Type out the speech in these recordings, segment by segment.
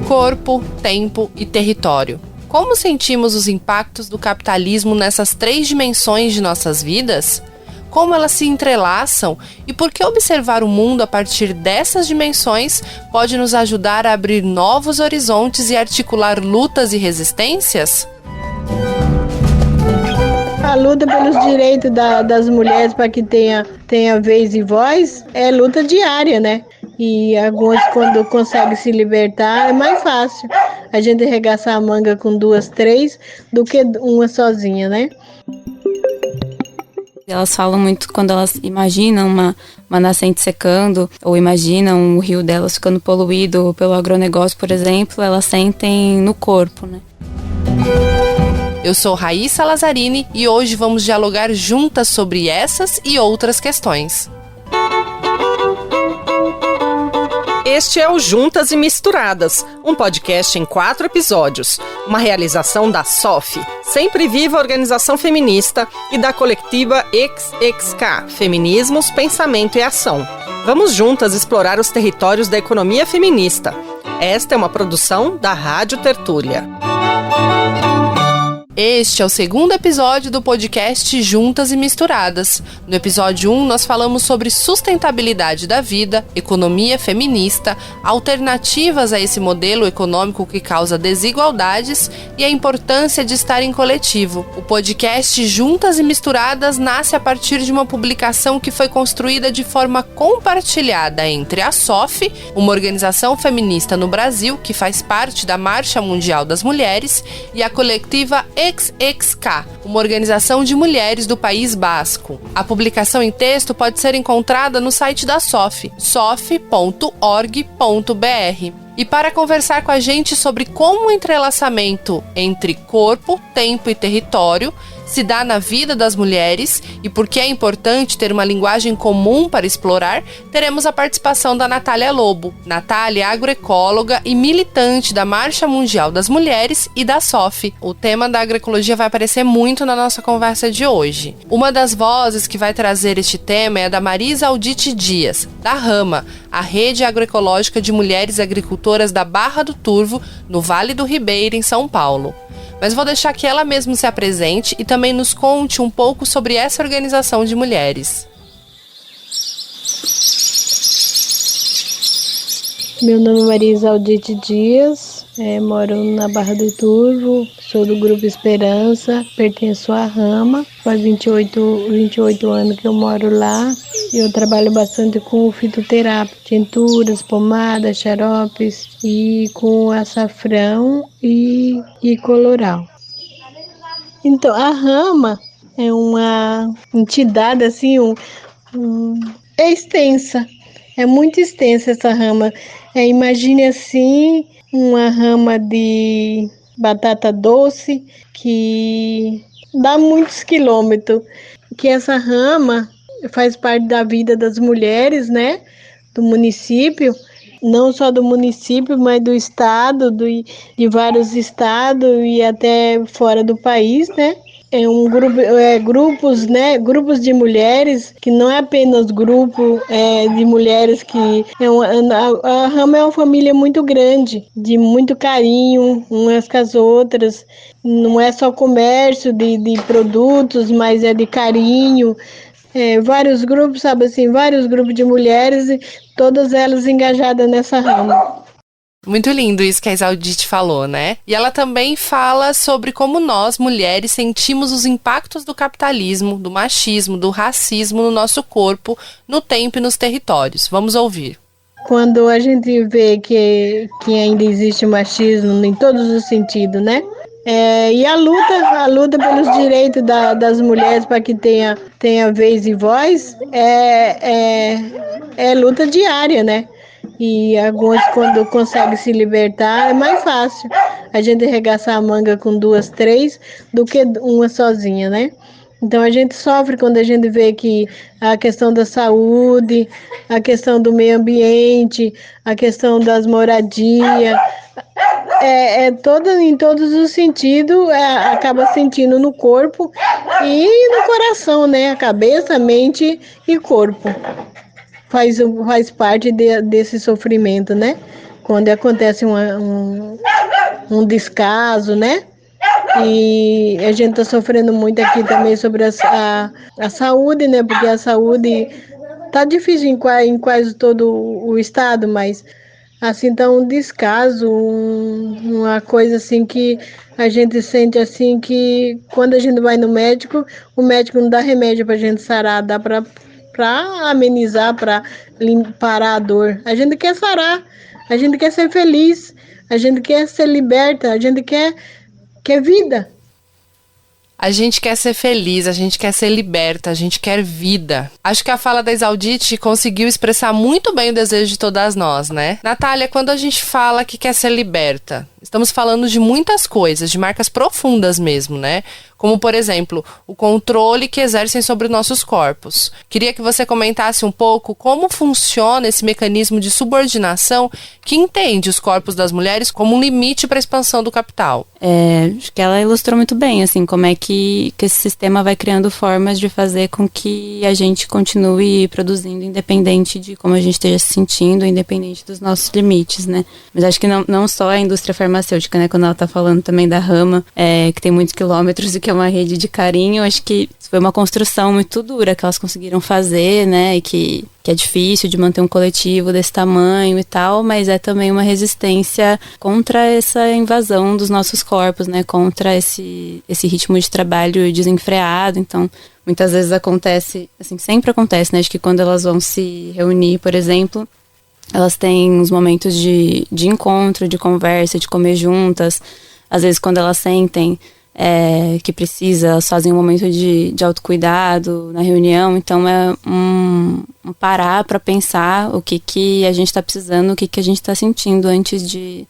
Corpo, tempo e território. Como sentimos os impactos do capitalismo nessas 3 dimensões de nossas vidas? Como elas se entrelaçam e por que observar o mundo a partir dessas dimensões pode nos ajudar a abrir novos horizontes e articular lutas e resistências? A luta pelos direitos das mulheres para que tenha vez e voz é luta diária, né? E algumas, quando conseguem se libertar, é mais fácil a gente arregaçar a manga com 2, 3 do que uma sozinha, né? Elas falam muito quando elas imaginam uma nascente secando ou imaginam o rio delas ficando poluído pelo agronegócio, por exemplo, elas sentem no corpo, né? Eu sou Raíssa Lazzarini e hoje vamos dialogar juntas sobre essas e outras questões. Este é o Juntas e Misturadas, um podcast em 4 episódios, uma realização da SOF, Sempre Viva Organização Feminista, e da coletiva XXK, Feminismos, Pensamento e Ação. Vamos juntas explorar os territórios da economia feminista. Esta é uma produção da Rádio Tertúlia. Este é o 2º episódio do podcast Juntas e Misturadas. No episódio 1, nós falamos sobre sustentabilidade da vida, economia feminista, alternativas a esse modelo econômico que causa desigualdades e a importância de estar em coletivo. O podcast Juntas e Misturadas nasce a partir de uma publicação que foi construída de forma compartilhada entre a SOF, uma organização feminista no Brasil que faz parte da Marcha Mundial das Mulheres, e a coletiva XXK, uma organização de mulheres do País Basco. A publicação em texto pode ser encontrada no site da SOF, sof.org.br. E para conversar com a gente sobre como o entrelaçamento entre corpo, tempo e território se dá na vida das mulheres e por que é importante ter uma linguagem comum para explorar, teremos a participação da Natália Lobo. Natália é agroecóloga e militante da Marcha Mundial das Mulheres e da SOF. O tema da agroecologia vai aparecer muito na nossa conversa de hoje. Uma das vozes que vai trazer este tema é a da Marisa Aldite Dias, da Rama, a rede agroecológica de mulheres agricultoras da Barra do Turvo, no Vale do Ribeira, em São Paulo. Mas vou deixar que ela mesma se apresente e também nos conte um pouco sobre essa organização de mulheres. Meu nome é Marisa Aldite Dias, moro na Barra do Turvo, sou do Grupo Esperança, pertenço à Rama, faz 28 anos que eu moro lá. Eu trabalho bastante com fitoterápico, tinturas, pomadas, xaropes e com açafrão e coloral. Então, a Rama é uma entidade assim, é extensa, é muito extensa essa rama. Imagine assim, uma rama de batata doce que dá muitos quilômetros, que essa rama faz parte da vida das mulheres, né, do município, não só do município, mas do estado, de vários estados e até fora do país, né. É um grupo, grupos de mulheres, que não é apenas grupo de mulheres que... a Rama é uma família muito grande, de muito carinho umas com as outras. Não é só comércio de produtos, mas é de carinho. Vários grupos, sabe assim, vários grupos de mulheres, e todas elas engajadas nessa rama. Muito lindo isso que a Isaldite falou, né? E ela também fala sobre como nós, mulheres, sentimos os impactos do capitalismo, do machismo, do racismo no nosso corpo, no tempo e nos territórios. Vamos ouvir. Quando a gente vê que ainda existe machismo em todos os sentidos, né? E a luta pelos direitos das mulheres para que tenha vez e voz é luta diária, né? E algumas, quando conseguem se libertar, é mais fácil a gente arregaçar a manga com 2, 3 do que uma sozinha, né? Então a gente sofre quando a gente vê que a questão da saúde, a questão do meio ambiente, a questão das moradias, em todos os sentidos, acaba sentindo no corpo e no coração, né? A cabeça, mente e corpo. Faz parte desse sofrimento, né? Quando acontece um descaso, né? E a gente está sofrendo muito aqui também sobre a saúde, né? Porque a saúde tá difícil em quase todo o estado, mas assim tá um descaso, uma coisa assim que a gente sente assim que quando a gente vai no médico, o médico não dá remédio pra gente sarar, dá pra amenizar, pra parar a dor. A gente quer sarar, a gente quer ser feliz, a gente quer ser liberta, a gente quer vida. A gente quer ser feliz, a gente quer ser liberta, a gente quer vida. Acho que a fala da Isaldite conseguiu expressar muito bem o desejo de todas nós, né? Natália, quando a gente fala que quer ser liberta, estamos falando de muitas coisas, de marcas profundas mesmo, né? Como, por exemplo, o controle que exercem sobre nossos corpos. Queria que você comentasse um pouco como funciona esse mecanismo de subordinação que entende os corpos das mulheres como um limite para a expansão do capital. Acho que ela ilustrou muito bem, assim, como é que esse sistema vai criando formas de fazer com que a gente continue produzindo independente de como a gente esteja se sentindo, independente dos nossos limites, né? Mas acho que não só a indústria farmacêutica, né? Quando ela tá falando também da Rama, que tem muitos quilômetros e que é uma rede de carinho, acho que foi uma construção muito dura que elas conseguiram fazer, né? E que é difícil de manter um coletivo desse tamanho e tal, mas é também uma resistência contra essa invasão dos nossos corpos, né? Contra esse ritmo de trabalho desenfreado. Então, muitas vezes acontece, assim, sempre acontece, né? Acho que quando elas vão se reunir, por exemplo, elas têm uns momentos de encontro, de conversa, de comer juntas. Às vezes, quando elas sentem que precisa, elas fazem um momento de autocuidado na reunião. Então, é um parar para pensar o que a gente está precisando, o que a gente está sentindo antes de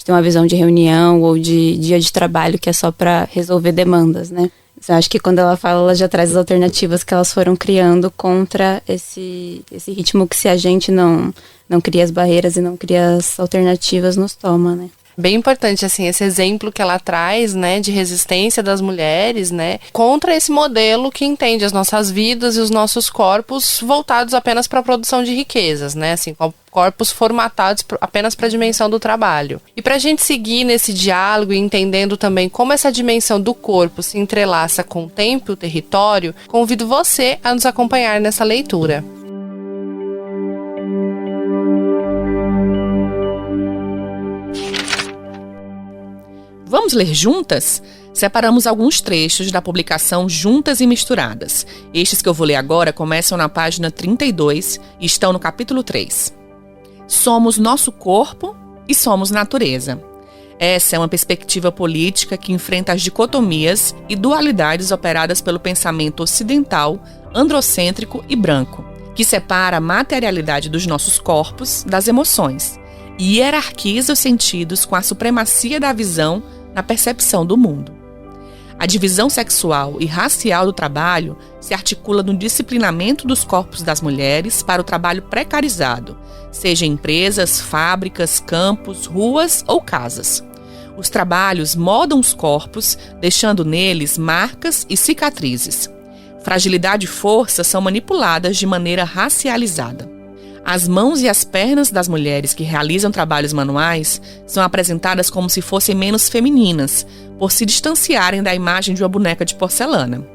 ter uma visão de reunião ou de dia de trabalho que é só para resolver demandas, né? Eu acho que quando ela fala, ela já traz as alternativas que elas foram criando contra esse ritmo que, se a gente não cria as barreiras e não cria as alternativas, nos toma, né? Bem importante, assim, esse exemplo que ela traz, né, de resistência das mulheres, né, contra esse modelo que entende as nossas vidas e os nossos corpos voltados apenas para a produção de riquezas, né, assim, corpos formatados apenas para a dimensão do trabalho. E para a gente seguir nesse diálogo e entendendo também como essa dimensão do corpo se entrelaça com o tempo e o território, convido você a nos acompanhar nessa leitura. Vamos ler juntas? Separamos alguns trechos da publicação Juntas e Misturadas. Estes que eu vou ler agora começam na página 32 e estão no capítulo 3. Somos nosso corpo e somos natureza. Essa é uma perspectiva política que enfrenta as dicotomias e dualidades operadas pelo pensamento ocidental, androcêntrico e branco, que separa a materialidade dos nossos corpos das emoções e hierarquiza os sentidos com a supremacia da visão na percepção do mundo. A divisão sexual e racial do trabalho se articula no disciplinamento dos corpos das mulheres para o trabalho precarizado, seja em empresas, fábricas, campos, ruas ou casas. Os trabalhos moldam os corpos, deixando neles marcas e cicatrizes. Fragilidade e força são manipuladas de maneira racializada. As mãos e as pernas das mulheres que realizam trabalhos manuais são apresentadas como se fossem menos femininas, por se distanciarem da imagem de uma boneca de porcelana.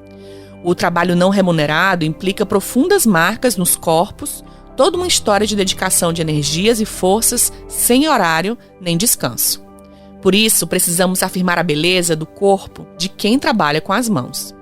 O trabalho não remunerado implica profundas marcas nos corpos, toda uma história de dedicação de energias e forças sem horário nem descanso. Por isso, precisamos afirmar a beleza do corpo de quem trabalha com as mãos.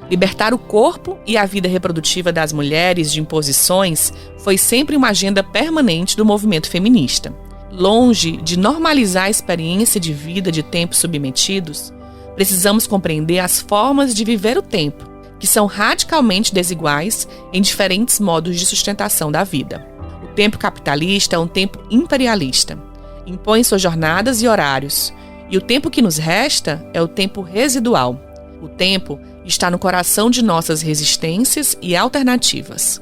Libertar o corpo e a vida reprodutiva das mulheres de imposições foi sempre uma agenda permanente do movimento feminista. Longe de normalizar a experiência de vida de tempos submetidos, precisamos compreender as formas de viver o tempo, que são radicalmente desiguais em diferentes modos de sustentação da vida. O tempo capitalista é um tempo imperialista. Impõe suas jornadas e horários, e o tempo que nos resta é o tempo residual. O tempo está no coração de nossas resistências e alternativas.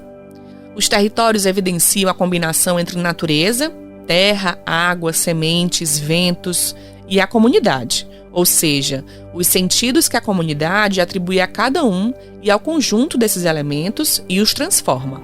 Os territórios evidenciam a combinação entre natureza, terra, água, sementes, ventos e a comunidade, ou seja, os sentidos que a comunidade atribui a cada um e ao conjunto desses elementos e os transforma.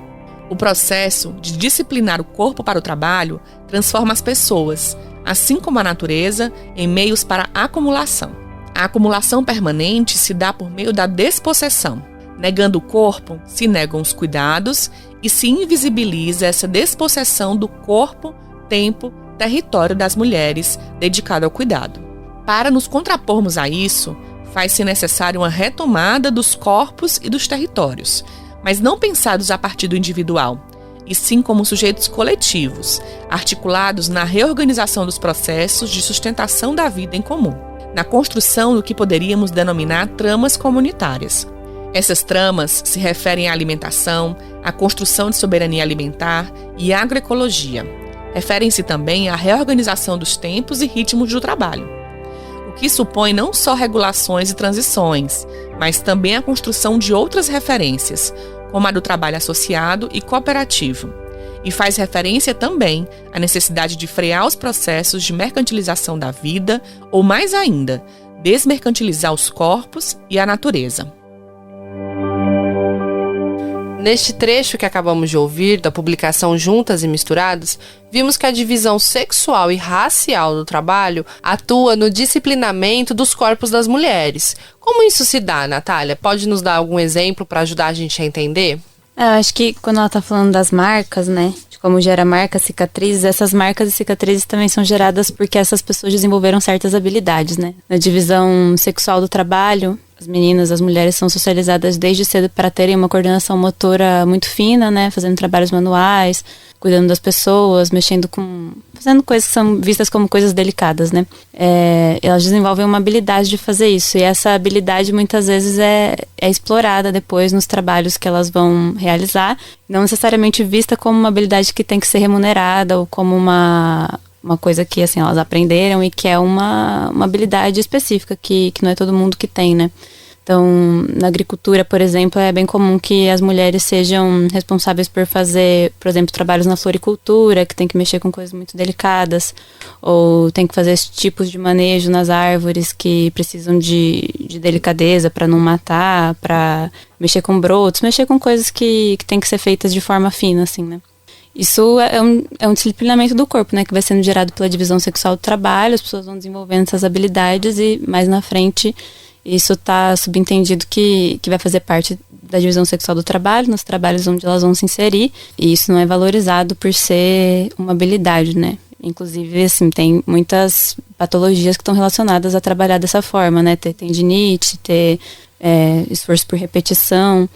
O processo de disciplinar o corpo para o trabalho transforma as pessoas, assim como a natureza, em meios para a acumulação. A acumulação permanente se dá por meio da despossessão. Negando o corpo, se negam os cuidados e se invisibiliza essa despossessão do corpo, tempo, território das mulheres dedicado ao cuidado. Para nos contrapormos a isso, faz-se necessário uma retomada dos corpos e dos territórios, mas não pensados a partir do individual, e sim como sujeitos coletivos, articulados na reorganização dos processos de sustentação da vida em comum, na construção do que poderíamos denominar tramas comunitárias. Essas tramas se referem à alimentação, à construção de soberania alimentar e à agroecologia. Referem-se também à reorganização dos tempos e ritmos do trabalho, o que supõe não só regulações e transições, mas também a construção de outras referências, como a do trabalho associado e cooperativo, e faz referência também à necessidade de frear os processos de mercantilização da vida, ou mais ainda, desmercantilizar os corpos e a natureza. Neste trecho que acabamos de ouvir, da publicação Juntas e Misturadas, vimos que a divisão sexual e racial do trabalho atua no disciplinamento dos corpos das mulheres. Como isso se dá, Natália? Pode nos dar algum exemplo para ajudar a gente a entender? Eu acho que quando ela está falando das marcas, né, de como gera marcas, cicatrizes, essas marcas e cicatrizes também são geradas porque essas pessoas desenvolveram certas habilidades, né? Na divisão sexual do trabalho, as meninas, as mulheres são socializadas desde cedo para terem uma coordenação motora muito fina, né? Fazendo trabalhos manuais, cuidando das pessoas, fazendo coisas que são vistas como coisas delicadas, né? Elas desenvolvem uma habilidade de fazer isso. E essa habilidade muitas vezes é explorada depois nos trabalhos que elas vão realizar. Não necessariamente vista como uma habilidade que tem que ser remunerada ou como uma coisa que, assim, elas aprenderam e que é uma habilidade específica que não é todo mundo que tem, né? Então, na agricultura, por exemplo, é bem comum que as mulheres sejam responsáveis por fazer, por exemplo, trabalhos na floricultura, que tem que mexer com coisas muito delicadas, ou tem que fazer esses tipos de manejo nas árvores que precisam de delicadeza para não matar, para mexer com brotos, mexer com coisas que tem que ser feitas de forma fina, assim, né? Isso é um disciplinamento do corpo, né, que vai sendo gerado pela divisão sexual do trabalho, as pessoas vão desenvolvendo essas habilidades e mais na frente isso está subentendido que vai fazer parte da divisão sexual do trabalho, nos trabalhos onde elas vão se inserir, e isso não é valorizado por ser uma habilidade, né. Inclusive, assim, tem muitas patologias que estão relacionadas a trabalhar dessa forma, né, ter tendinite, ter esforço por repetição,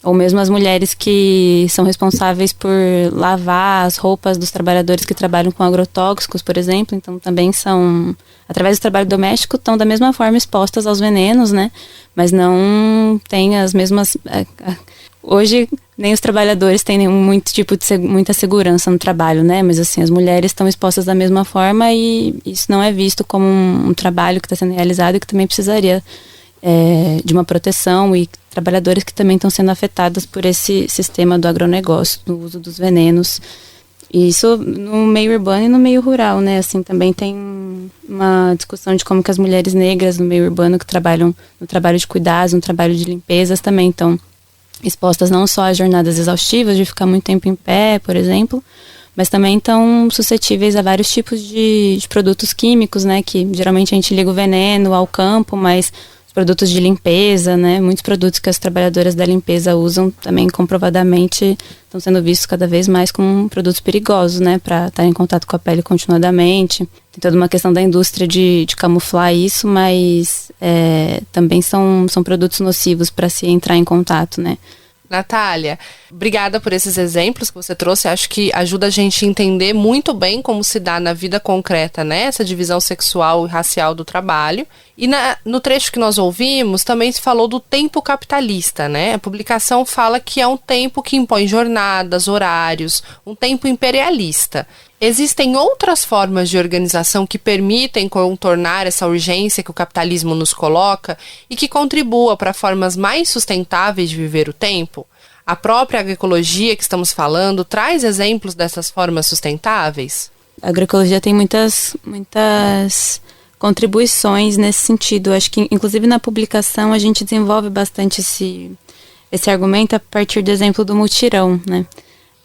ou mesmo as mulheres que são responsáveis por lavar as roupas dos trabalhadores que trabalham com agrotóxicos, por exemplo. Então também são, através do trabalho doméstico, estão da mesma forma expostas aos venenos, né? Mas não têm as mesmas... Hoje nem os trabalhadores têm muita segurança no trabalho, né? Mas assim, as mulheres estão expostas da mesma forma e isso não é visto como um trabalho que está sendo realizado e que também precisaria de uma proteção, e trabalhadores que também estão sendo afetados por esse sistema do agronegócio, do uso dos venenos. E isso no meio urbano e no meio rural, né? Assim, também tem uma discussão de como que as mulheres negras no meio urbano que trabalham no trabalho de cuidados, no trabalho de limpezas, também estão expostas não só a jornadas exaustivas de ficar muito tempo em pé, por exemplo, mas também estão suscetíveis a vários tipos de produtos químicos, né? Que geralmente a gente liga o veneno ao campo, mas produtos de limpeza, né? Muitos produtos que as trabalhadoras da limpeza usam também comprovadamente estão sendo vistos cada vez mais como produtos perigosos, né? Para estar em contato com a pele continuadamente. Tem toda uma questão da indústria de camuflar isso, mas também são produtos nocivos para se entrar em contato, né? Natália, obrigada por esses exemplos que você trouxe. Acho que ajuda a gente a entender muito bem como se dá na vida concreta, né? Essa divisão sexual e racial do trabalho. E no trecho que nós ouvimos, também se falou do tempo capitalista, né? A publicação fala que é um tempo que impõe jornadas, horários, um tempo imperialista. Existem outras formas de organização que permitem contornar essa urgência que o capitalismo nos coloca e que contribua para formas mais sustentáveis de viver o tempo? A própria agroecologia que estamos falando traz exemplos dessas formas sustentáveis? A agroecologia tem muitas contribuições nesse sentido. Acho que, inclusive, na publicação a gente desenvolve bastante esse argumento a partir do exemplo do mutirão, né?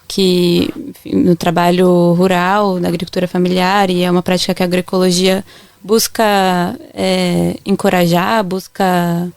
Que no trabalho rural, na agricultura familiar, e é uma prática que a agroecologia busca encorajar, busca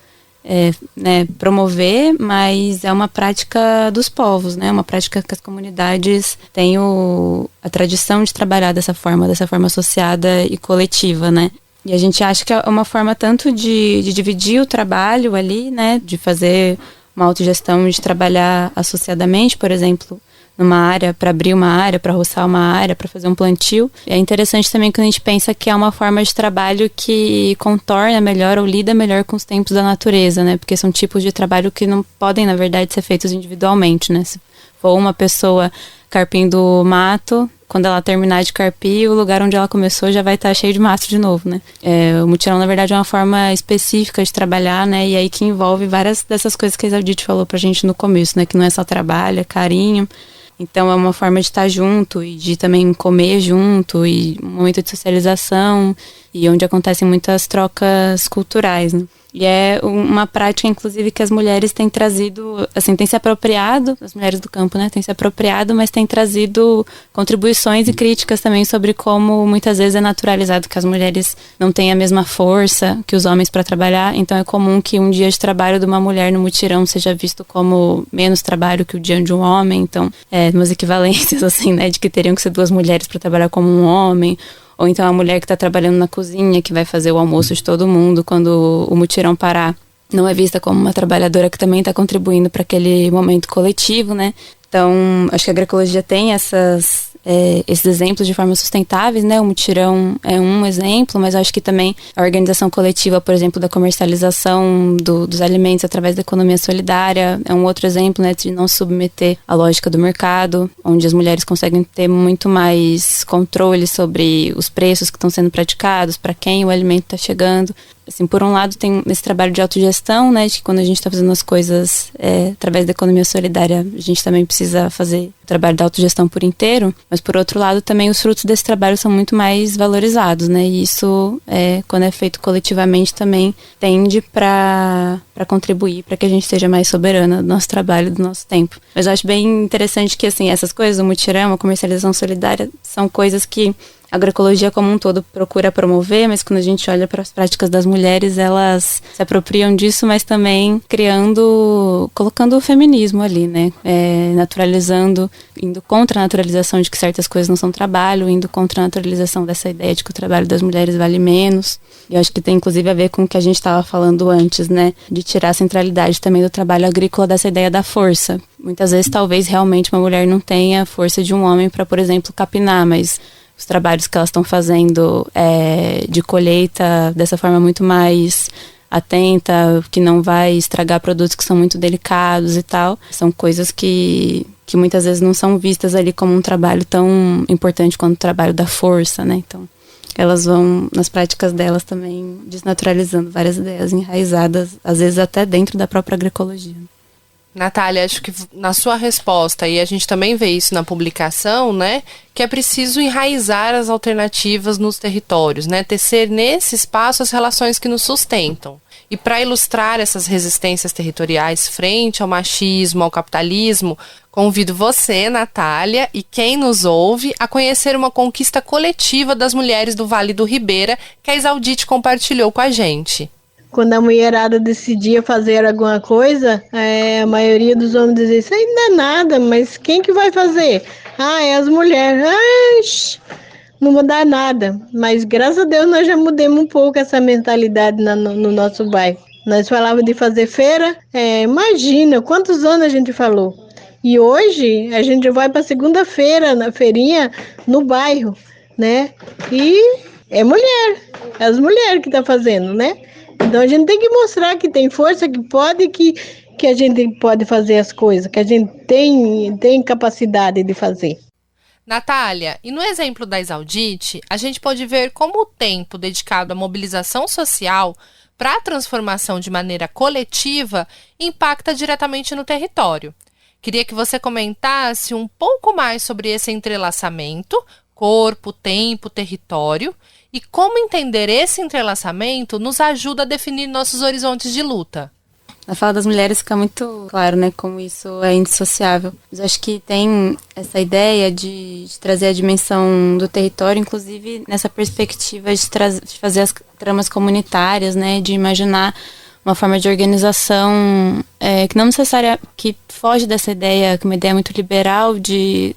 promover, mas é uma prática dos povos, né? Uma prática que as comunidades têm a tradição de trabalhar dessa forma associada e coletiva, né? E a gente acha que é uma forma tanto de dividir o trabalho ali, né? De fazer uma autogestão, de trabalhar associadamente, por exemplo, numa área, para abrir uma área, para roçar uma área, para fazer um plantio. É interessante também que a gente pensa que é uma forma de trabalho que contorna melhor ou lida melhor com os tempos da natureza, né? Porque são tipos de trabalho que não podem, na verdade, ser feitos individualmente, né? Se for uma pessoa carpindo mato, quando ela terminar de carpir, o lugar onde ela começou já vai estar cheio de mato de novo, né? O mutirão, na verdade, é uma forma específica de trabalhar, né? E aí que envolve várias dessas coisas que a Isaldite falou pra gente no começo, né? Que não é só trabalho, é carinho. Então é uma forma de estar junto e de também comer junto e um momento de socialização e onde acontecem muitas trocas culturais, né? E é uma prática, inclusive, que as mulheres têm trazido, assim, têm se apropriado, as mulheres do campo, né, têm se apropriado, mas têm trazido contribuições e críticas também sobre como muitas vezes é naturalizado que as mulheres não têm a mesma força que os homens para trabalhar. Então é comum que um dia de trabalho de uma mulher no mutirão seja visto como menos trabalho que o dia de um homem. Então, umas equivalências, assim, né, de que teriam que ser duas mulheres para trabalhar como um homem. Ou então a mulher que está trabalhando na cozinha, que vai fazer o almoço de todo mundo quando o mutirão parar, não é vista como uma trabalhadora que também está contribuindo para aquele momento coletivo, né? Então, acho que a agroecologia tem esses exemplos de formas sustentáveis, né? O mutirão é um exemplo, mas acho que também a organização coletiva, por exemplo, da comercialização dos alimentos através da economia solidária é um outro exemplo, né? De não submeter à lógica do mercado, onde as mulheres conseguem ter muito mais controle sobre os preços que estão sendo praticados, para quem o alimento está chegando. Assim, por um lado tem esse trabalho de autogestão, né, de que quando a gente está fazendo as coisas através da economia solidária, a gente também precisa fazer o trabalho da autogestão por inteiro, mas por outro lado também os frutos desse trabalho são muito mais valorizados, né, e isso, quando é feito coletivamente, também tende para contribuir para que a gente seja mais soberana do nosso trabalho, do nosso tempo. Mas eu acho bem interessante que, assim, essas coisas, o mutirão, a comercialização solidária, são coisas que a agroecologia como um todo procura promover, mas quando a gente olha para as práticas das mulheres, elas se apropriam disso, mas também colocando o feminismo ali, né? Naturalizando, indo contra a naturalização de que certas coisas não são trabalho, indo contra a naturalização dessa ideia de que o trabalho das mulheres vale menos. E eu acho que tem inclusive a ver com o que a gente estava falando antes, né? De tirar a centralidade também do trabalho agrícola dessa ideia da força. Muitas vezes, talvez, realmente uma mulher não tenha a força de um homem para, por exemplo, capinar, mas os trabalhos que elas estão fazendo de colheita dessa forma muito mais atenta, que não vai estragar produtos que são muito delicados e tal, são coisas que muitas vezes não são vistas ali como um trabalho tão importante quanto o trabalho da força, né? Então, elas vão, nas práticas delas também, desnaturalizando várias ideias enraizadas, às vezes até dentro da própria agroecologia. Natália, acho que na sua resposta, e a gente também vê isso na publicação, né, que é preciso enraizar as alternativas nos territórios, né, tecer nesse espaço as relações que nos sustentam. E para ilustrar essas resistências territoriais frente ao machismo, ao capitalismo, convido você, Natália, e quem nos ouve a conhecer uma conquista coletiva das mulheres do Vale do Ribeira que a Isaldite compartilhou com a gente. Quando a mulherada decidia fazer alguma coisa, a maioria dos homens dizia, isso aí não é nada, mas quem que vai fazer? É as mulheres. Não vai dar nada. Mas graças a Deus nós já mudamos um pouco essa mentalidade no nosso bairro. Nós falávamos de fazer feira, imagina quantos anos a gente falou. E hoje a gente vai para segunda-feira na feirinha no bairro, né? E é as mulheres que estão fazendo, né? Então a gente tem que mostrar que tem força, que pode, que a gente pode fazer as coisas, que a gente tem capacidade de fazer. Natália, e no exemplo da Exaudite, a gente pode ver como o tempo dedicado à mobilização social para a transformação de maneira coletiva impacta diretamente no território. Queria que você comentasse um pouco mais sobre esse entrelaçamento, corpo, tempo, território, e como entender esse entrelaçamento nos ajuda a definir nossos horizontes de luta. Na fala das mulheres fica muito claro, né, como isso é indissociável. Mas eu acho que tem essa ideia de trazer a dimensão do território, inclusive nessa perspectiva de fazer as tramas comunitárias, né, de imaginar uma forma de organização que não necessária, que foge dessa ideia, que é uma ideia muito liberal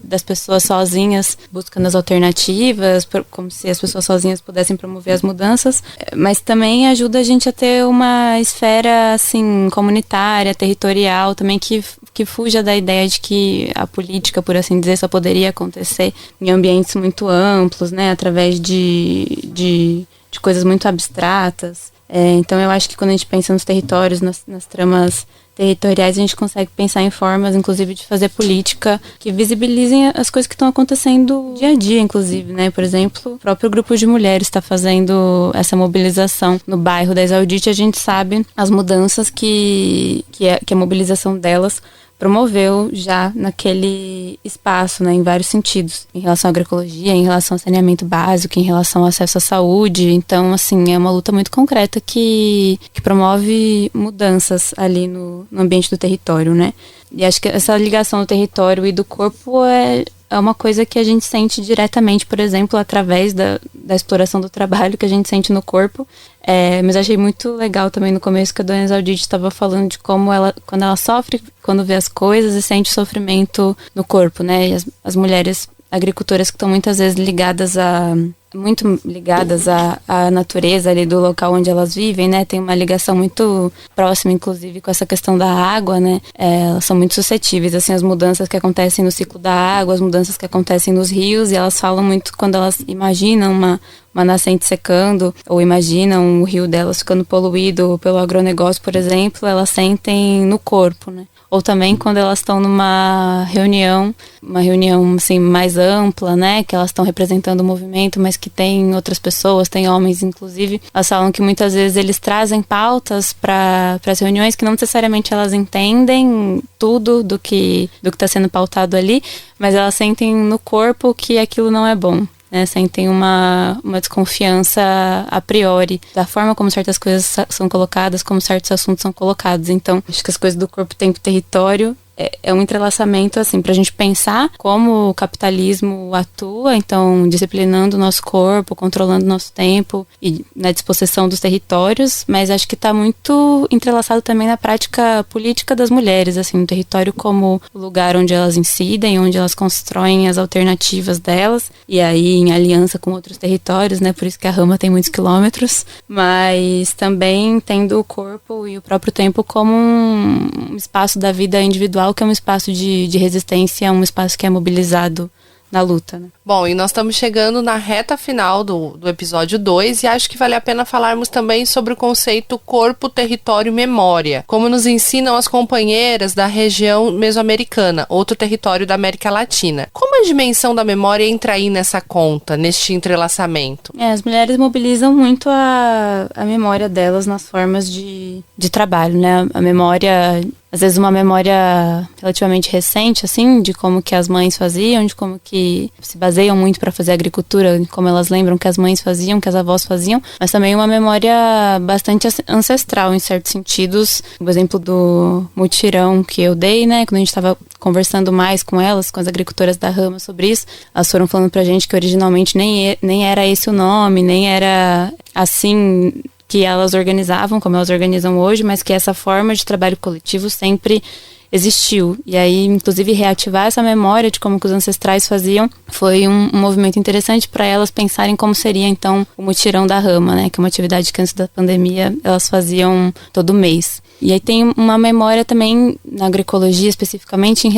das pessoas sozinhas buscando as alternativas, como se as pessoas sozinhas pudessem promover as mudanças, mas também ajuda a gente a ter uma esfera assim comunitária, territorial, também que fuja da ideia de que a política, por assim dizer, só poderia acontecer em ambientes muito amplos, né, através de coisas muito abstratas. Então eu acho que quando a gente pensa nos territórios, nas tramas territoriais, a gente consegue pensar em formas, inclusive, de fazer política que visibilizem as coisas que estão acontecendo dia a dia, inclusive, né? Por exemplo, o próprio grupo de mulheres está fazendo essa mobilização no bairro da Exaudite. A gente sabe as mudanças que a mobilização delas promoveu já naquele espaço, né, em vários sentidos, em relação à agroecologia, em relação ao saneamento básico, em relação ao acesso à saúde. Então, assim, é uma luta muito concreta que promove mudanças ali no ambiente do território, né? E acho que essa ligação do território e do corpo é uma coisa que a gente sente diretamente, por exemplo, através da exploração do trabalho que a gente sente no corpo. Mas achei muito legal também no começo que a dona Exaudite estava falando de como quando ela sofre, quando vê as coisas e sente sofrimento no corpo, né? E as mulheres agricultoras que estão muitas vezes muito ligadas à natureza ali do local onde elas vivem, né? Tem uma ligação muito próxima, inclusive, com essa questão da água, né? Elas são muito suscetíveis, assim, às mudanças que acontecem no ciclo da água, as mudanças que acontecem nos rios, e elas falam muito quando elas imaginam uma nascente secando, ou imaginam o rio delas ficando poluído pelo agronegócio, por exemplo, elas sentem no corpo, né? Ou também quando elas estão numa reunião assim, mais ampla, né, que elas estão representando o movimento, mas que tem outras pessoas, tem homens inclusive, elas falam que muitas vezes eles trazem pautas para as reuniões que não necessariamente elas entendem tudo do que está sendo pautado ali, mas elas sentem no corpo que aquilo não é bom. Sentem uma desconfiança a priori da forma como certas coisas são colocadas, como certos assuntos são colocados. Então, acho que as coisas do corpo, tempo e território é um entrelaçamento, assim, pra gente pensar como o capitalismo atua, então, disciplinando o nosso corpo, controlando o nosso tempo e na disposição dos territórios, mas acho que está muito entrelaçado também na prática política das mulheres, assim, no território como o lugar onde elas incidem, onde elas constroem as alternativas delas, e aí em aliança com outros territórios, né, por isso que a Rama tem muitos quilômetros, mas também tendo o corpo e o próprio tempo como um espaço da vida individual, que é um espaço de resistência, um espaço que é mobilizado na luta, né? Bom, e nós estamos chegando na reta final do episódio 2 e acho que vale a pena falarmos também sobre o conceito corpo, território e memória, como nos ensinam as companheiras da região mesoamericana, outro território da América Latina. Como a dimensão da memória entra aí nessa conta, neste entrelaçamento? As mulheres mobilizam muito a memória delas nas formas de trabalho, né? A memória, às vezes uma memória relativamente recente, assim, de como que as mães faziam, de como que se baseiam muito para fazer agricultura, como elas lembram que as mães faziam, que as avós faziam, mas também uma memória bastante ancestral, em certos sentidos. O exemplo do mutirão que eu dei, né, quando a gente estava conversando mais com elas, com as agricultoras da Rama sobre isso, elas foram falando pra gente que originalmente nem era esse o nome, nem era assim que elas organizavam, como elas organizam hoje, mas que essa forma de trabalho coletivo sempre existiu. E aí, inclusive, reativar essa memória de como que os ancestrais faziam foi um movimento interessante para elas pensarem como seria, então, o mutirão da Rama, né? Que é uma atividade que antes da pandemia elas faziam todo mês. E aí tem uma memória também, na agroecologia especificamente,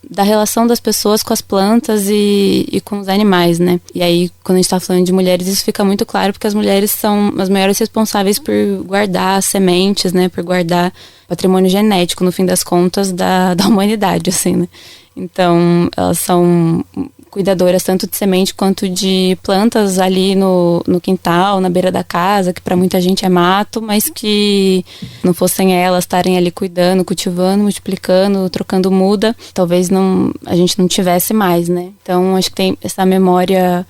da relação das pessoas com as plantas e com os animais, né? E aí, quando a gente está falando de mulheres, isso fica muito claro, porque as mulheres são as maiores responsáveis por guardar as sementes, né? Por guardar patrimônio genético, no fim das contas, da humanidade, assim, né? Então, elas são cuidadoras tanto de semente quanto de plantas ali no quintal, na beira da casa, que para muita gente é mato, mas que não fossem elas estarem ali cuidando, cultivando, multiplicando, trocando muda, talvez a gente não tivesse mais, né? Então, acho que tem essa memória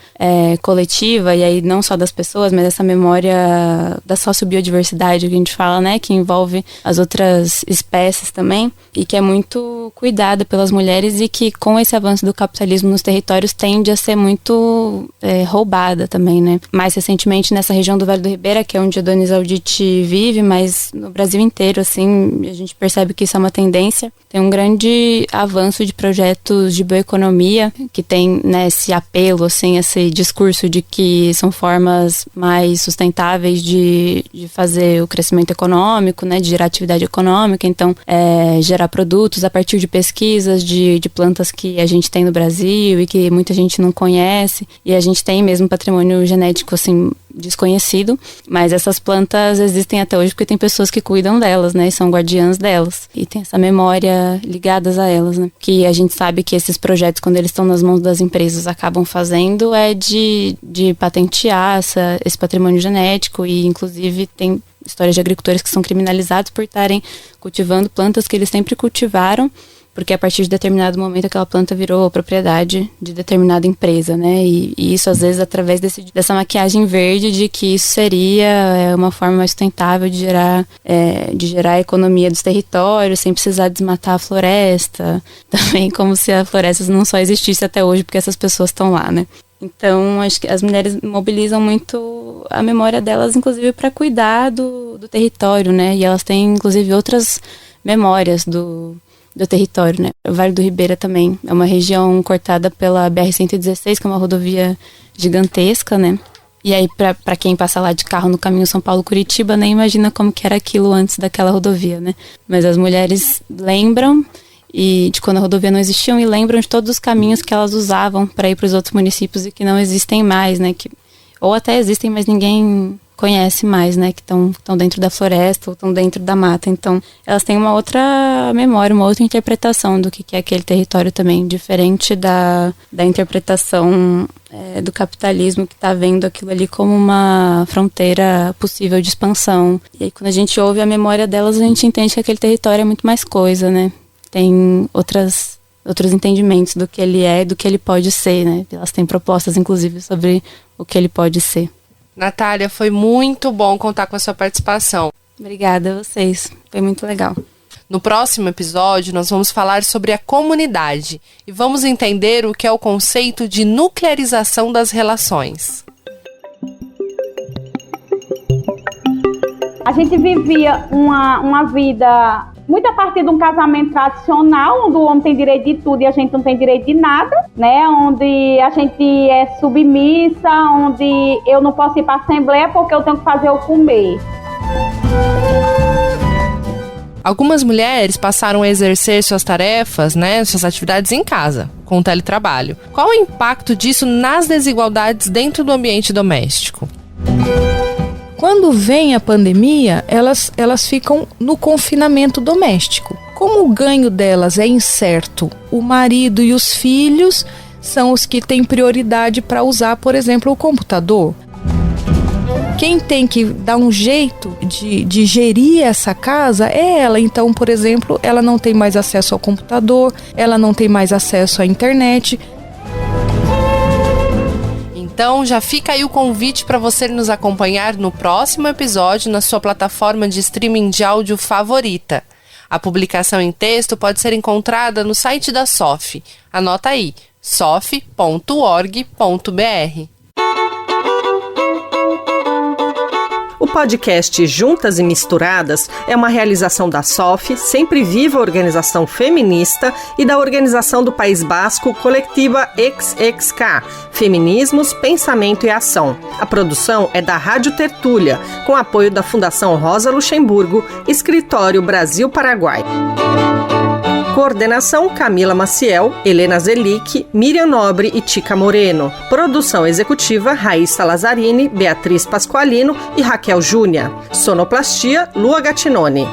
coletiva, e aí não só das pessoas, mas essa memória da sociobiodiversidade que a gente fala, né? Que envolve as outras espécies também, e que é muito cuidada pelas mulheres e que com esse avanço do capitalismo nos territórios tende a ser muito roubada também, né? Mais recentemente nessa região do Vale do Ribeira, que é onde a Dona Isaldite vive, mas no Brasil inteiro, assim, a gente percebe que isso é uma tendência. Tem um grande avanço de projetos de bioeconomia, que tem, né, esse apelo, assim, esse discurso de que são formas mais sustentáveis de fazer o crescimento econômico, né, de gerar atividade econômica, então gerar produtos a partir de pesquisas de plantas que a gente tem no Brasil e que muita gente não conhece, e a gente tem mesmo patrimônio genético, assim, desconhecido, mas essas plantas existem até hoje porque tem pessoas que cuidam delas, né, e são guardiãs delas, e tem essa memória ligadas a elas, né, que a gente sabe que esses projetos, quando eles estão nas mãos das empresas, acabam fazendo de patentear esse patrimônio genético, e inclusive tem histórias de agricultores que são criminalizados por estarem cultivando plantas que eles sempre cultivaram, porque a partir de determinado momento aquela planta virou propriedade de determinada empresa, né? E isso, às vezes, através dessa maquiagem verde de que isso seria uma forma mais sustentável de gerar a economia dos territórios, sem precisar desmatar a floresta. Também como se a floresta não só existisse até hoje, porque essas pessoas estão lá, né? Então, acho que as mulheres mobilizam muito a memória delas, inclusive, para cuidar do território, né? E elas têm, inclusive, outras memórias do território, né? O Vale do Ribeira também é uma região cortada pela BR-116, que é uma rodovia gigantesca, né? E aí, para quem passa lá de carro no caminho São Paulo-Curitiba, nem imagina como que era aquilo antes daquela rodovia, né? Mas as mulheres lembram de quando a rodovia não existia, e lembram de todos os caminhos que elas usavam para ir para os outros municípios e que não existem mais, né? Ou até existem, mas ninguém conhece mais, né, que estão dentro da floresta ou estão dentro da mata. Então, elas têm uma outra memória, uma outra interpretação do que é aquele território também, diferente da interpretação do capitalismo, que está vendo aquilo ali como uma fronteira possível de expansão. E aí, quando a gente ouve a memória delas, a gente entende que aquele território é muito mais coisa, né? Tem outros entendimentos do que ele é e do que ele pode ser, né? Elas têm propostas, inclusive, sobre o que ele pode ser. Natália, foi muito bom contar com a sua participação. Obrigada a vocês, foi muito legal. No próximo episódio, nós vamos falar sobre a comunidade e vamos entender o que é o conceito de nuclearização das relações. A gente vivia uma vida muito a partir de um casamento tradicional, onde o homem tem direito de tudo e a gente não tem direito de nada, né? Onde a gente é submissa, onde eu não posso ir para a assembleia porque eu tenho que fazer o comer. Algumas mulheres passaram a exercer suas tarefas, né, suas atividades em casa, com o teletrabalho. Qual o impacto disso nas desigualdades dentro do ambiente doméstico? Quando vem a pandemia, elas ficam no confinamento doméstico. Como o ganho delas é incerto, o marido e os filhos são os que têm prioridade para usar, por exemplo, o computador. Quem tem que dar um jeito de gerir essa casa é ela. Então, por exemplo, ela não tem mais acesso ao computador, ela não tem mais acesso à internet. Então, já fica aí o convite para você nos acompanhar no próximo episódio na sua plataforma de streaming de áudio favorita. A publicação em texto pode ser encontrada no site da SOF. Anota aí, sof.org.br. O podcast Juntas e Misturadas é uma realização da SOF, Sempre Viva Organização Feminista, e da Organização do País Basco Colectiva XXK, Feminismos, Pensamento e Ação. A produção é da Rádio Tertúlia, com apoio da Fundação Rosa Luxemburgo, Escritório Brasil-Paraguai. Coordenação Camila Maciel, Helena Zelic, Miriam Nobre e Tica Moreno. Produção executiva Raíssa Lazzarini, Beatriz Pasqualino e Raquel Júnia. Sonoplastia Lua Gattinoni.